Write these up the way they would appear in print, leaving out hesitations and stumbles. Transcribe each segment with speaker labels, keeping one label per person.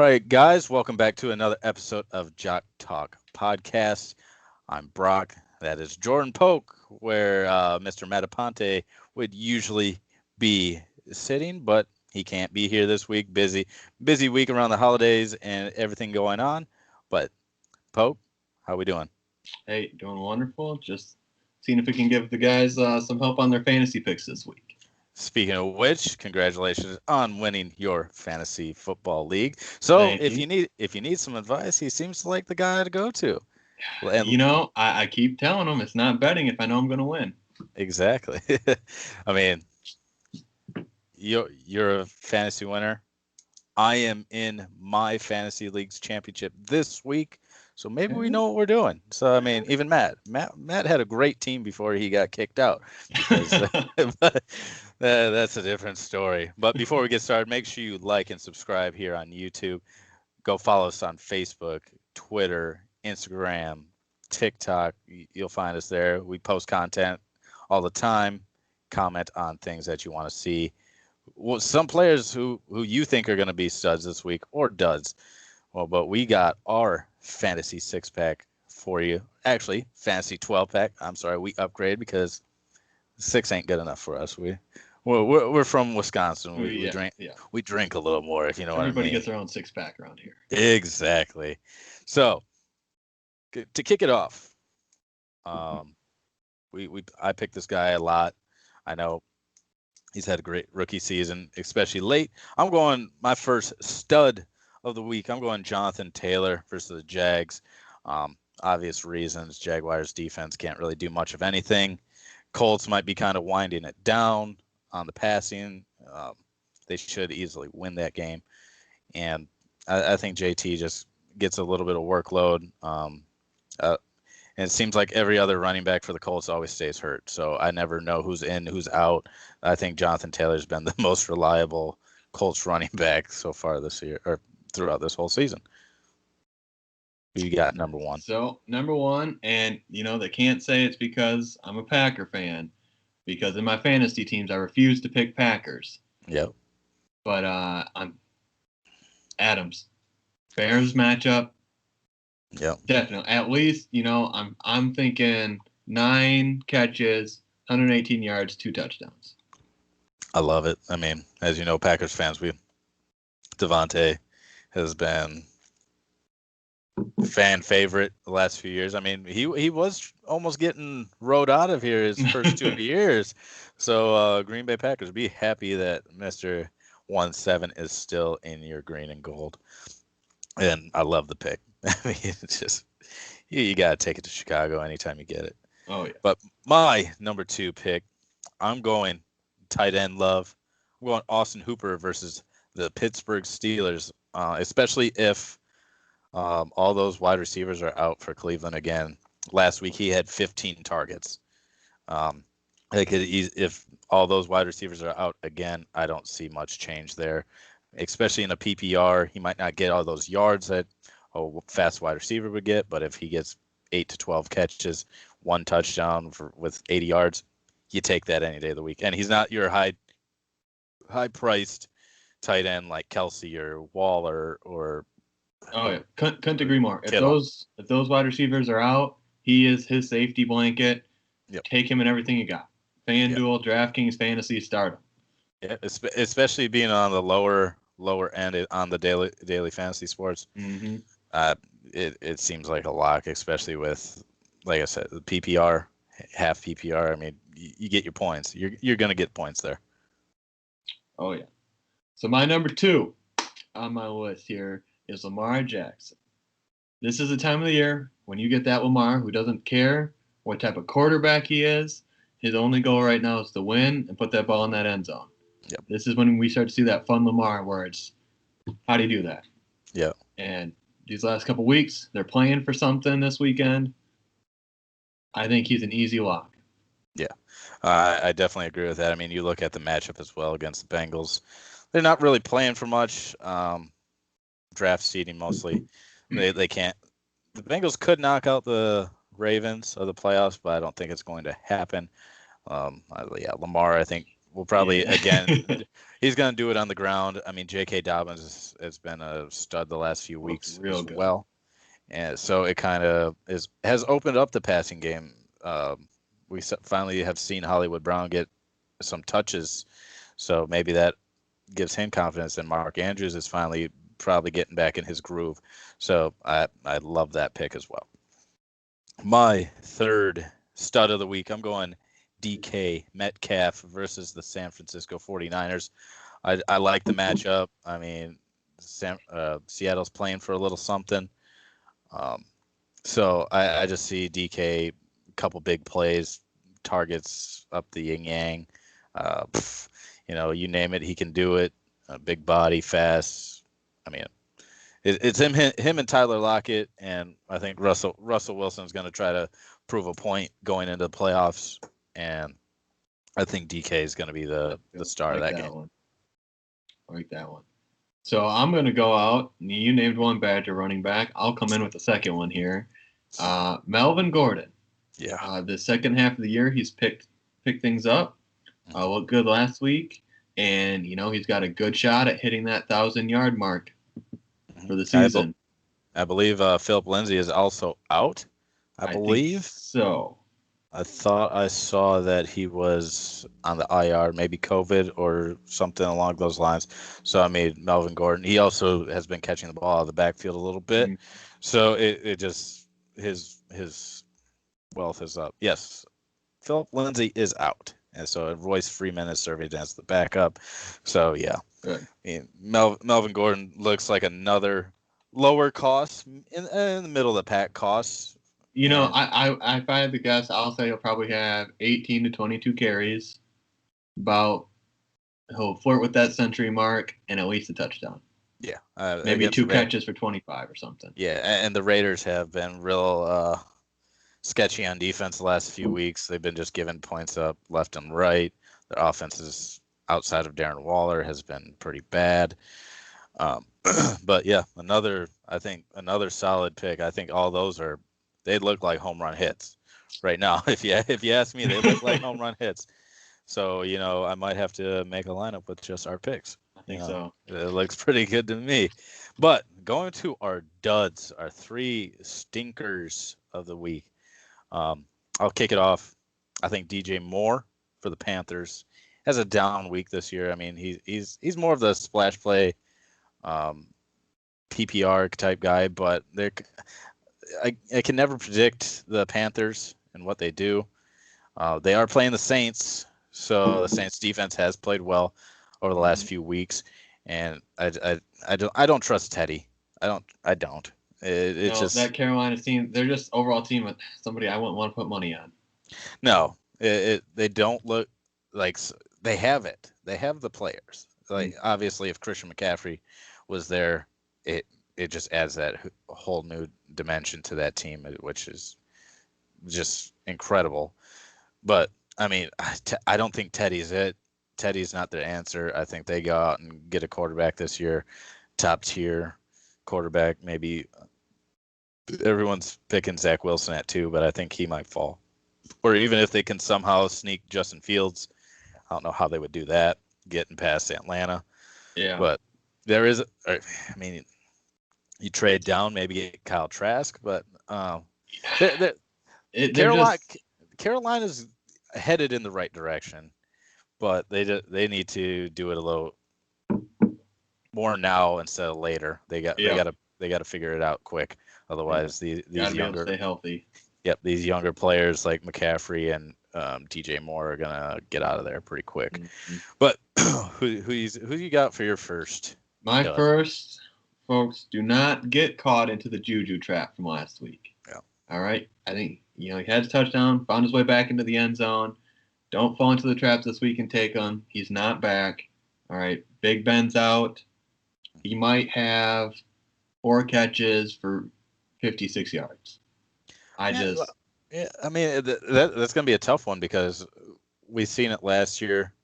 Speaker 1: All right, guys, welcome back to another episode of Jock Talk Podcast. I'm Brock. That is Jordan Polk, where Mr. Metaponte would usually be sitting, but he can't be here this week. Busy week around the holidays and everything going on. But Polk, how we doing?
Speaker 2: Hey, doing wonderful. Just seeing if we can give the guys some help on their fantasy picks this week.
Speaker 1: Speaking of which, congratulations on winning your fantasy football league. So if you need some advice, he seems like the guy to go to.
Speaker 2: And I keep telling him it's not betting if I know I'm going to win.
Speaker 1: Exactly. I mean, you're a fantasy winner. I am in my fantasy league's championship this week, so maybe we know what we're doing. So I mean, even Matt had a great team before he got kicked out. But that's a different story. But before we get started, make sure you like and subscribe here on YouTube. Go follow us on Facebook, Twitter, Instagram, TikTok. You'll find us there. We post content all the time. Comment on things that you want to see. Well, some players who you think are going to be studs this week or duds. Well, but we got our fantasy 6-pack for you. Actually, fantasy 12-pack. I'm sorry, we upgraded because 6 ain't good enough for us. We're from Wisconsin. We drink a little more, if you know what I mean.
Speaker 2: Everybody gets their own 6-pack around here.
Speaker 1: Exactly. So to kick it off, I picked this guy a lot. I know he's had a great rookie season, especially late. I'm going my first stud of the week. I'm going Jonathan Taylor versus the Jags. Obvious reasons. Jaguars defense can't really do much of anything. Colts might be kind of winding it down on the passing. They should easily win that game. And I think JT just gets a little bit of workload. And it seems like every other running back for the Colts always stays hurt. So I never know who's in, who's out. I think Jonathan Taylor's been the most reliable Colts running back so far this year, or throughout this whole season. Who you got number one?
Speaker 2: So number one, and they can't say it's because I'm a Packer fan, because in my fantasy teams I refuse to pick Packers.
Speaker 1: Yep.
Speaker 2: But I'm Adams. Bears matchup.
Speaker 1: Yeah,
Speaker 2: definitely. At least, I'm thinking 9 catches, 118 yards, 2 touchdowns.
Speaker 1: I love it. I mean, as you know, Packers fans, Devontae has been fan favorite the last few years. I mean, he was almost getting rode out of here his first 2 years. So Green Bay Packers, be happy that Mr. 1-7 is still in your green and gold. And I love the pick. I mean, it's just you got to take it to Chicago anytime you get it.
Speaker 2: Oh, yeah.
Speaker 1: But my number 2 pick, I'm going tight end love. I'm going Austin Hooper versus the Pittsburgh Steelers, especially if all those wide receivers are out for Cleveland again. Last week he had 15 targets. If all those wide receivers are out again, I don't see much change there, especially in a PPR. He might not get all those yards that a fast wide receiver would get, but if he gets 8 to 12 catches, 1 touchdown with 80 yards, you take that any day of the week. And he's not your high-priced tight end like Kelsey or Waller or.
Speaker 2: Oh yeah, couldn't agree more. If those wide receivers are out, he is his safety blanket.
Speaker 1: Yep.
Speaker 2: Take him in everything you got. FanDuel, DraftKings, Fantasy, start him.
Speaker 1: Yeah, especially being on the lower end on the daily fantasy sports.
Speaker 2: Mm-hmm.
Speaker 1: It seems like a lock, especially with, like I said, the PPR, half PPR. I mean, you get your points. You're going to get points there.
Speaker 2: Oh, yeah. So my number 2 on my list here is Lamar Jackson. This is the time of the year when you get that Lamar who doesn't care what type of quarterback he is. His only goal right now is to win and put that ball in that end zone.
Speaker 1: Yep.
Speaker 2: This is when we start to see that fun Lamar where it's, how do you do that?
Speaker 1: Yeah.
Speaker 2: And these last couple weeks, they're playing for something this weekend. I think he's an easy lock.
Speaker 1: Yeah, I definitely agree with that. I mean, you look at the matchup as well against the Bengals. They're not really playing for much. Draft seeding mostly. They can't. The Bengals could knock out the Ravens of the playoffs, but I don't think it's going to happen. Lamar, I think, will probably again.
Speaker 2: Yeah.
Speaker 1: He's going to do it on the ground. I mean, J.K. Dobbins has been a stud the last few
Speaker 2: Looks
Speaker 1: weeks
Speaker 2: real
Speaker 1: as
Speaker 2: good.
Speaker 1: well, and so it kind of has opened up the passing game. We finally have seen Hollywood Brown get some touches, so maybe that gives him confidence. And Mark Andrews is finally probably getting back in his groove. So I love that pick as well. My third stud of the week, I'm going DK Metcalf versus the San Francisco 49ers. I like the matchup. I mean, Seattle's playing for a little something. So I just see DK, a couple big plays, targets up the yin yang. You name it, he can do it. Big body, fast. I mean, it's him and Tyler Lockett, and I think Russell Wilson's going to try to prove a point going into the playoffs, and I think DK is going to be the star of that game.
Speaker 2: One. I like that one. So I'm going to go out. You named one Badger running back. I'll come in with the second one here. Melvin Gordon.
Speaker 1: Yeah.
Speaker 2: The second half of the year, he's picked things up. Looked good last week, and he's got a good shot at hitting that 1,000-yard mark for the season.
Speaker 1: I believe Philip Lindsay is also out. I believe
Speaker 2: so.
Speaker 1: I thought I saw that he was on the IR, maybe COVID or something along those lines. So I mean, Melvin Gordon. He also has been catching the ball out of the backfield a little bit. Mm-hmm. So it just his wealth is up. Yes, Philip Lindsay is out, and so Royce Freeman is serving as the backup. So yeah,
Speaker 2: good.
Speaker 1: I mean, Melvin Gordon looks like another lower cost in the middle of the pack costs.
Speaker 2: If I had to guess, I'll say he'll probably have 18 to 22 carries. He'll flirt with that century mark and at least a touchdown.
Speaker 1: Yeah.
Speaker 2: Maybe 2 catches for 25 or something.
Speaker 1: Yeah, and the Raiders have been real sketchy on defense the last few weeks. They've been just giving points up left and right. Their offense is outside of Darren Waller has been pretty bad. But yeah, another solid pick. I think all those they look like home run hits right now. If you ask me, they look like home run hits. So, I might have to make a lineup with just our picks.
Speaker 2: I think so.
Speaker 1: It looks pretty good to me. But going to our duds, our 3 stinkers of the week. I'll kick it off. I think DJ Moore for the Panthers has a down week this year. I mean, he's more of the splash play PPR type guy, but I can never predict the Panthers and what they do. They are playing the Saints, so the Saints defense has played well over the last few weeks, and I don't trust Teddy. I don't. It's just
Speaker 2: that Carolina team. They're just overall team with somebody I wouldn't want to put money on.
Speaker 1: No, they don't look like they have it. They have the players. Like obviously, if Christian McCaffrey was there, it just adds that whole new dimension to that team, which is just incredible. But I mean, I don't think Teddy's it. Teddy's not the answer. I think they go out and get a quarterback this year, top tier quarterback. Maybe everyone's picking Zach Wilson at 2, but I think he might fall. Or even if they can somehow sneak Justin Fields, I don't know how they would do that, getting past Atlanta.
Speaker 2: Yeah.
Speaker 1: But there is, I mean, you trade down, maybe get Kyle Trask, but Carolina's headed in the right direction, but they need to do it a little more now instead of later. They got to figure it out quick. Otherwise, these younger
Speaker 2: stay healthy.
Speaker 1: Yep, these younger players like McCaffrey and DJ Moore are gonna get out of there pretty quick. Mm-hmm. But who you got for your first?
Speaker 2: My first, folks, do not get caught into the juju trap from last week.
Speaker 1: Yeah.
Speaker 2: All right. I think he had his touchdown, found his way back into the end zone. Don't fall into the traps this week and take him. He's not back. All right. Big Ben's out. He might have 4 catches for 56 yards. I
Speaker 1: mean, that's going to be a tough one because we've seen it last year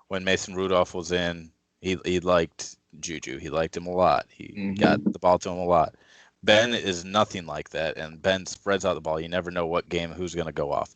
Speaker 1: when Mason Rudolph was in. He liked Juju. He liked him a lot. He got the ball to him a lot. Ben is nothing like that, and Ben spreads out the ball. You never know what game who's going to go off.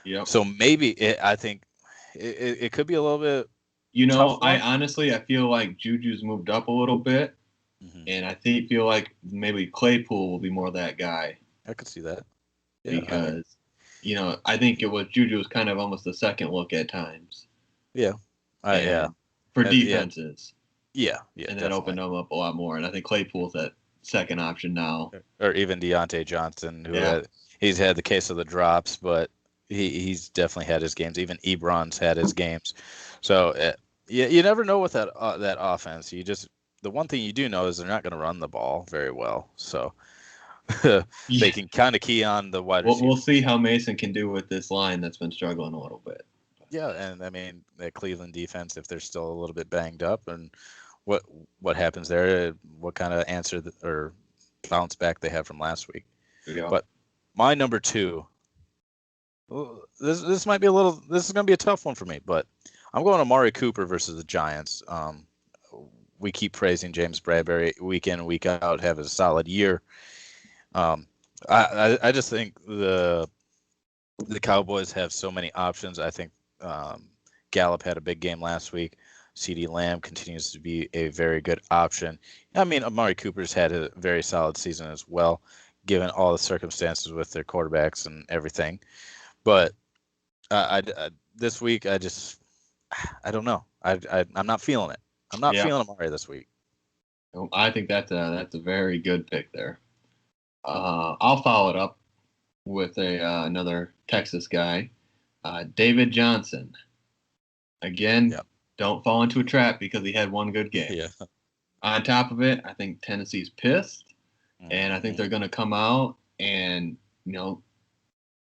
Speaker 2: Yep.
Speaker 1: So maybe I think it could be a little bit tough
Speaker 2: I
Speaker 1: one.
Speaker 2: honestly, I feel like Juju's moved up a little bit,
Speaker 1: Hmm.
Speaker 2: and I feel like maybe Claypool will be more that guy
Speaker 1: I could see that. Yeah, I mean,
Speaker 2: because, I think it was Juju was kind of almost a second look at times,
Speaker 1: yeah, yeah,
Speaker 2: and for
Speaker 1: yeah,
Speaker 2: defenses,
Speaker 1: yeah,
Speaker 2: and that
Speaker 1: definitely.
Speaker 2: opened them up a lot more. And I think Claypool's that second option now.
Speaker 1: Or even Deontay Johnson,
Speaker 2: Yeah,
Speaker 1: he's had the case of the drops, but he's definitely had his games. Even Ebron's had his games. So yeah, you never know with that offense. The one thing you do know is they're not going to run the ball very well. So they
Speaker 2: yeah.
Speaker 1: can kind of key on the wide
Speaker 2: We'll
Speaker 1: receiver.
Speaker 2: see how Mason can do with this line that's been struggling a little bit.
Speaker 1: Yeah, and I mean the Cleveland defense, if they're still a little bit banged up, and what what happens there, what kind of or bounce back they have from last week.
Speaker 2: Yeah.
Speaker 1: But my number two, well, this might be this is going to be a tough one for me, but I'm going Amari Cooper versus the Giants. We keep praising James Bradbury week in and week out, have a solid year. Um, I just think the Cowboys have so many options. I think Gallup had a big game last week. CeeDee Lamb continues to be a very good option. I mean, Amari Cooper's had a very solid season as well, given all the circumstances with their quarterbacks and everything. But this week, I don't know. I'm not feeling it. I'm not
Speaker 2: Yeah.
Speaker 1: feeling Amari this week.
Speaker 2: I think that's a very good pick there. I'll follow it up with another Texas guy, David Johnson. Again,
Speaker 1: Yeah.
Speaker 2: don't fall into a trap because he had one good game.
Speaker 1: Yeah.
Speaker 2: On top of it, I think Tennessee's pissed, and I think
Speaker 1: Hmm.
Speaker 2: they're going to come out and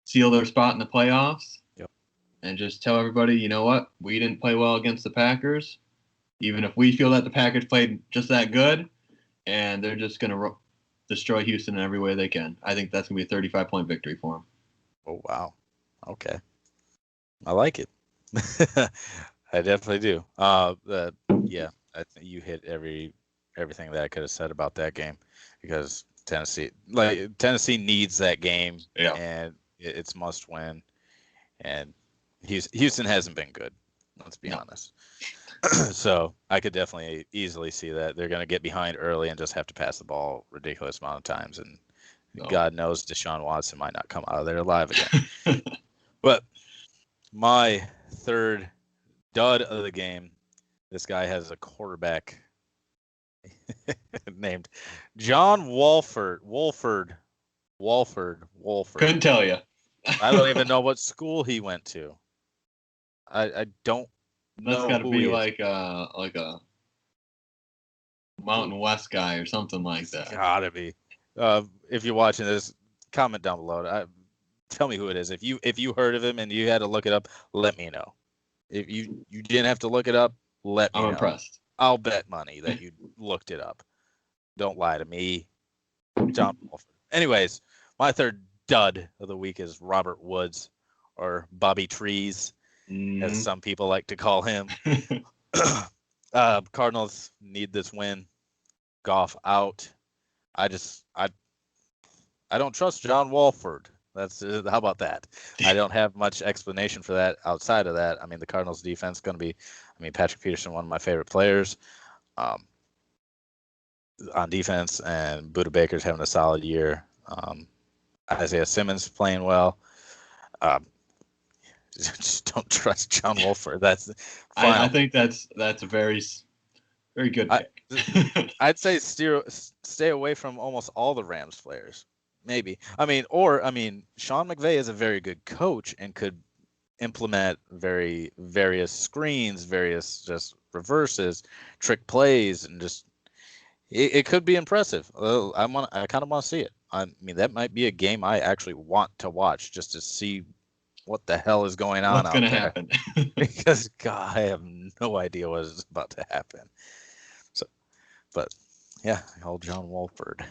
Speaker 2: seal their spot in the playoffs,
Speaker 1: Yep.
Speaker 2: and just tell everybody, you know what, we didn't play well against the Packers, even if we feel that the Packers played just that good, and they're just going to destroy Houston in every way they can. I think that's going to be a 35-point victory for them.
Speaker 1: Oh wow. Okay. I like it. I definitely do. Yeah, I think you hit everything that I could have said about that game because Tennessee needs that game
Speaker 2: Yeah.
Speaker 1: and it's must win. And Houston hasn't been good. Let's be
Speaker 2: No.
Speaker 1: honest. So I could definitely easily see that they're going to get behind early and just have to pass the ball ridiculous amount of times, and
Speaker 2: No.
Speaker 1: God knows Deshaun Watson might not come out of there alive again. But my third dud of the game, this guy has a quarterback named John Wolford.
Speaker 2: Couldn't tell you.
Speaker 1: I don't even know what school he went to. I don't
Speaker 2: That's
Speaker 1: know
Speaker 2: got to
Speaker 1: who
Speaker 2: be
Speaker 1: he is.
Speaker 2: like a Mountain West guy or something like
Speaker 1: It's
Speaker 2: that.
Speaker 1: gotta be. If you're watching this, comment down below. Tell me who it is. If you heard of him and you had to look it up, let me know. If you didn't have to look it up, let
Speaker 2: I'm
Speaker 1: me know.
Speaker 2: impressed.
Speaker 1: I'll bet money that you looked it up. Don't lie to me, John Wolford. Anyways, my third dud of the week is Robert Woods, or Bobby Trees, as some people like to call him. Cardinals need this win. Goff out. I don't trust John Wolford. How about that? I don't have much explanation for that outside of that. I mean, the Cardinals defense going to be. I mean, Patrick Peterson, one of my favorite players on defense, and Buda Baker's having a solid year. Isaiah Simmons playing well. Um, just don't trust John Wolford. That's
Speaker 2: I
Speaker 1: final.
Speaker 2: think that's a very very good pick.
Speaker 1: I'd say stay away from almost all the Rams players. Maybe. I mean, Sean McVay is a very good coach and could implement various screens, various just reverses, trick plays, and just it could be impressive. I kind of want to see it. I mean, that might be a game I actually want to watch just to see what the hell is going on
Speaker 2: What's
Speaker 1: out
Speaker 2: gonna
Speaker 1: there.
Speaker 2: happen?
Speaker 1: Because God, I have no idea what is about to happen. So, but yeah, old John Wolford.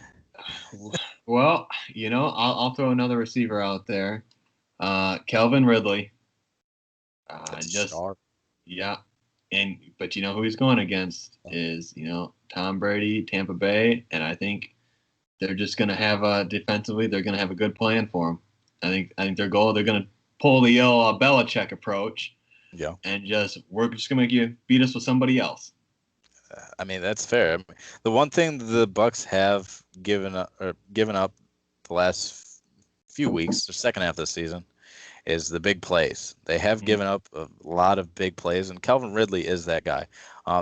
Speaker 2: Well, I'll throw another receiver out there. Kelvin Ridley.
Speaker 1: That's a
Speaker 2: Just
Speaker 1: star.
Speaker 2: yeah, but you know who he's going against is Tom Brady, Tampa Bay, and I think they're just gonna have defensively they're gonna have a good plan for him. I think their goal they're gonna pull the Belichick approach,
Speaker 1: Yeah.
Speaker 2: and we're just gonna make you beat us with somebody else.
Speaker 1: I mean, that's fair. I mean, the one thing the Bucks have given up the last few weeks, the second half of the season, is the big plays. They have given up a lot of big plays, and Kelvin Ridley is that guy.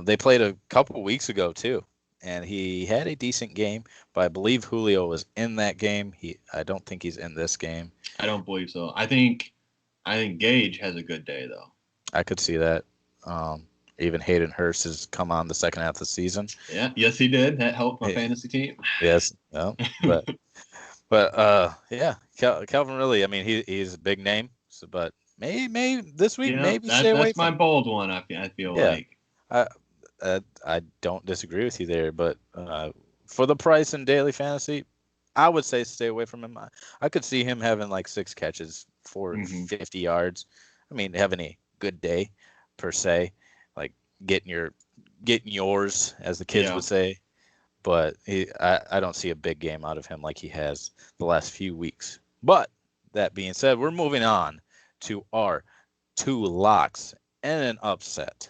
Speaker 1: They played a couple weeks ago too, and he had a decent game, but I believe Julio was in that game. I don't think he's in this game.
Speaker 2: I don't believe so. I think Gage has a good day though.
Speaker 1: I could see that. Even Hayden Hurst has come on the second half of the season.
Speaker 2: Yeah, yes, he did. That helped my fantasy team.
Speaker 1: Yes, no, but yeah, Calvin Ridley. I mean, he's a big name, but maybe this week, maybe stay away
Speaker 2: that's
Speaker 1: from.
Speaker 2: my bold one. I feel like.
Speaker 1: I, I don't disagree with you there, but for the price in daily fantasy, I would say stay away from him. I could see him having like 6 catches for 50 yards. I mean, having a good day per se, like getting yours, as the kids would say. But I don't see a big game out of him like he has the last few weeks. But that being said, we're moving on to our 2 locks and an upset.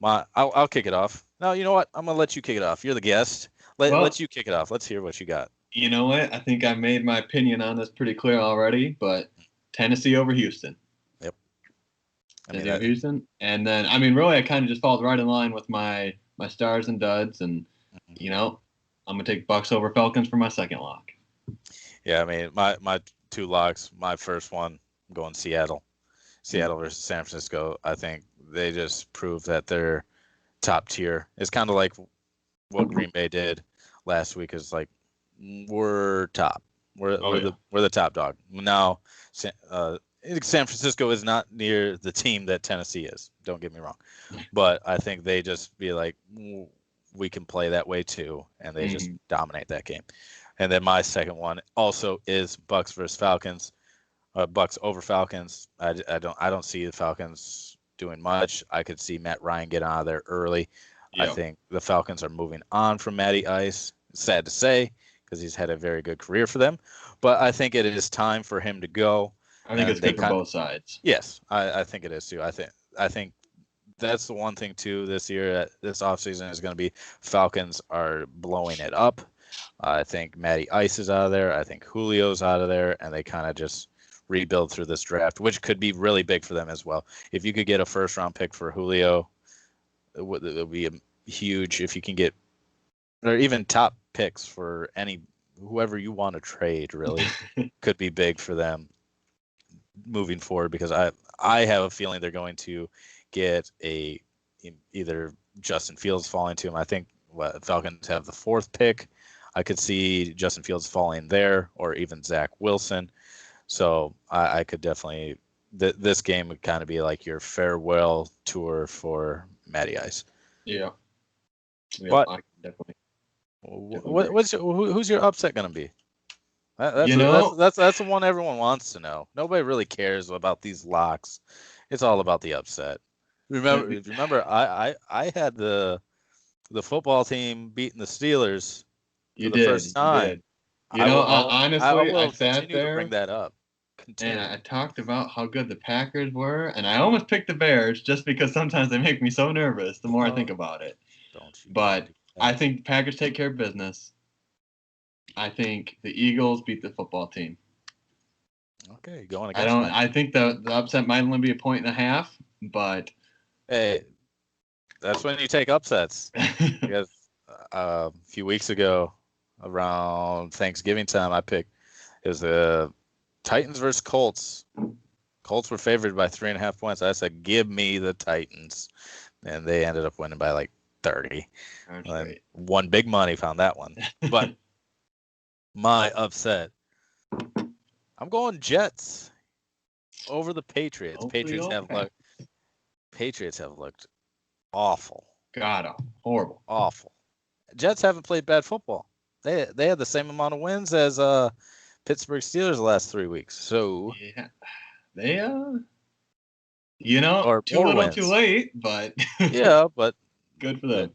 Speaker 1: I'll kick it off. No, you know what? I'm gonna let you kick it off. You're the guest. Let you kick it off. Let's hear what you got.
Speaker 2: You know what? I think I made my opinion on this pretty clear already, but Tennessee over Houston.
Speaker 1: Yep.
Speaker 2: Houston, and then really, it kind of just falls right in line with my stars and duds, and I'm gonna take Bucks over Falcons for my second lock.
Speaker 1: Yeah, I mean my 2 locks. My first one, I'm going Seattle. Seattle versus San Francisco. I think they just proved that they're top tier. It's kind of like what Green Bay did last week. Is like we're top. We're the top dog. Now, San Francisco is not near the team that Tennessee is. Don't get me wrong, but I think they just be like, we can play that way too, and they just dominate that game. And then my second one also is Bucks versus Falcons. Bucks over Falcons. I don't see the Falcons doing much. I could see Matt Ryan get out of there early. Yep. I think the Falcons are moving on from Matty Ice. It's sad to say because he's had a very good career for them, but I think it is time for him to go.
Speaker 2: I think it's good for both sides.
Speaker 1: Yes, I think it is too. I think that's the one thing too this year, this offseason is going to be Falcons are blowing it up. I think Matty Ice is out of there. I think Julio's out of there, and they kind of just rebuild through this draft, which could be really big for them as well. If you could get a first-round pick for Julio, it would be huge. If you can get, or even top picks for whoever you want to trade, really could be big for them moving forward. Because I have a feeling they're going to get either Justin Fields falling to him. I think Falcons have the 4th pick. I could see Justin Fields falling there, or even Zach Wilson. So I could definitely this game would kind of be like your farewell tour for Matty Ice.
Speaker 2: Yeah.
Speaker 1: But
Speaker 2: definitely.
Speaker 1: Who's your upset going to be? That's the one everyone wants to know. Nobody really cares about these locks. It's all about the upset. Remember, I had the football team beating the Steelers for the first time.
Speaker 2: Honestly, I sat there
Speaker 1: to bring that up.
Speaker 2: And I talked about how good the Packers were, and I almost picked the Bears just because sometimes they make me so nervous the more I think about it. But I think the Packers take care of business. I think the Eagles beat the football team.
Speaker 1: Okay, going against
Speaker 2: I think the upset might only be 1.5, but
Speaker 1: hey, that's when you take upsets. Because a few weeks ago, around Thanksgiving time, it was the Titans versus Colts. Colts were favored by 3.5 points. I said, give me the Titans. And they ended up winning by like 30. Won big money, found that one. But my upset, I'm going Jets over the Patriots. Patriots have looked awful.
Speaker 2: God, horrible.
Speaker 1: Awful. Jets haven't played bad football. They had the same amount of wins as Pittsburgh Steelers the last 3 weeks. So
Speaker 2: yeah, they or too little, wins. Too late, but
Speaker 1: yeah, but
Speaker 2: good for them.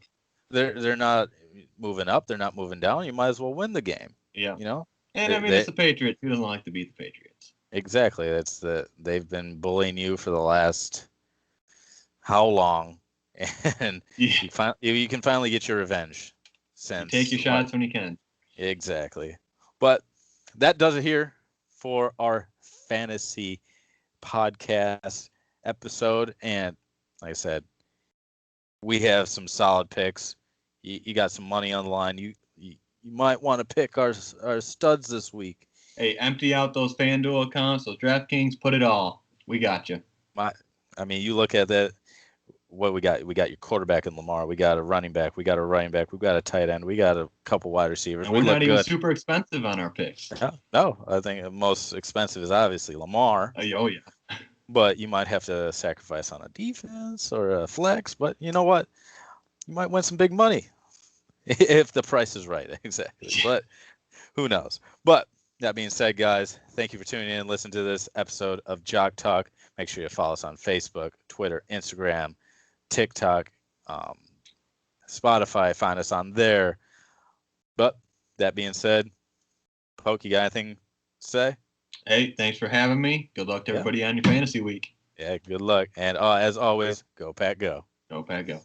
Speaker 1: They're not moving up. They're not moving down. You might as well win the game.
Speaker 2: Yeah, And it's the Patriots. Who doesn't like to beat the Patriots?
Speaker 1: Exactly. They've been bullying you for the last how long, and
Speaker 2: Yeah.
Speaker 1: you can finally get your revenge.
Speaker 2: You take your shots when you can.
Speaker 1: Exactly. But that does it here for our fantasy podcast episode. And like I said, we have some solid picks. You got some money on the line. You might want to pick our studs this week.
Speaker 2: Hey, empty out those FanDuel accounts, those DraftKings, put it all. We got you.
Speaker 1: You look at that. What we got? We got your quarterback in Lamar. We got a running back. We got a running back. We got a tight end. We got a couple wide receivers.
Speaker 2: And we're not even super expensive on our picks.
Speaker 1: No, I think the most expensive is obviously Lamar.
Speaker 2: Oh yeah.
Speaker 1: But you might have to sacrifice on a defense or a flex. But you know what? You might win some big money if the price is right. Exactly. But who knows? But that being said, guys, thank you for tuning in and listening to this episode of Jock Talk. Make sure you follow us on Facebook, Twitter, Instagram, TikTok, Spotify. Find us on there. But that being said, Poke, you got anything to say?
Speaker 2: Hey, thanks for having me. Good luck to everybody on your fantasy week.
Speaker 1: Yeah, good luck. And as always, go Pack, go.
Speaker 2: Go Pack, go.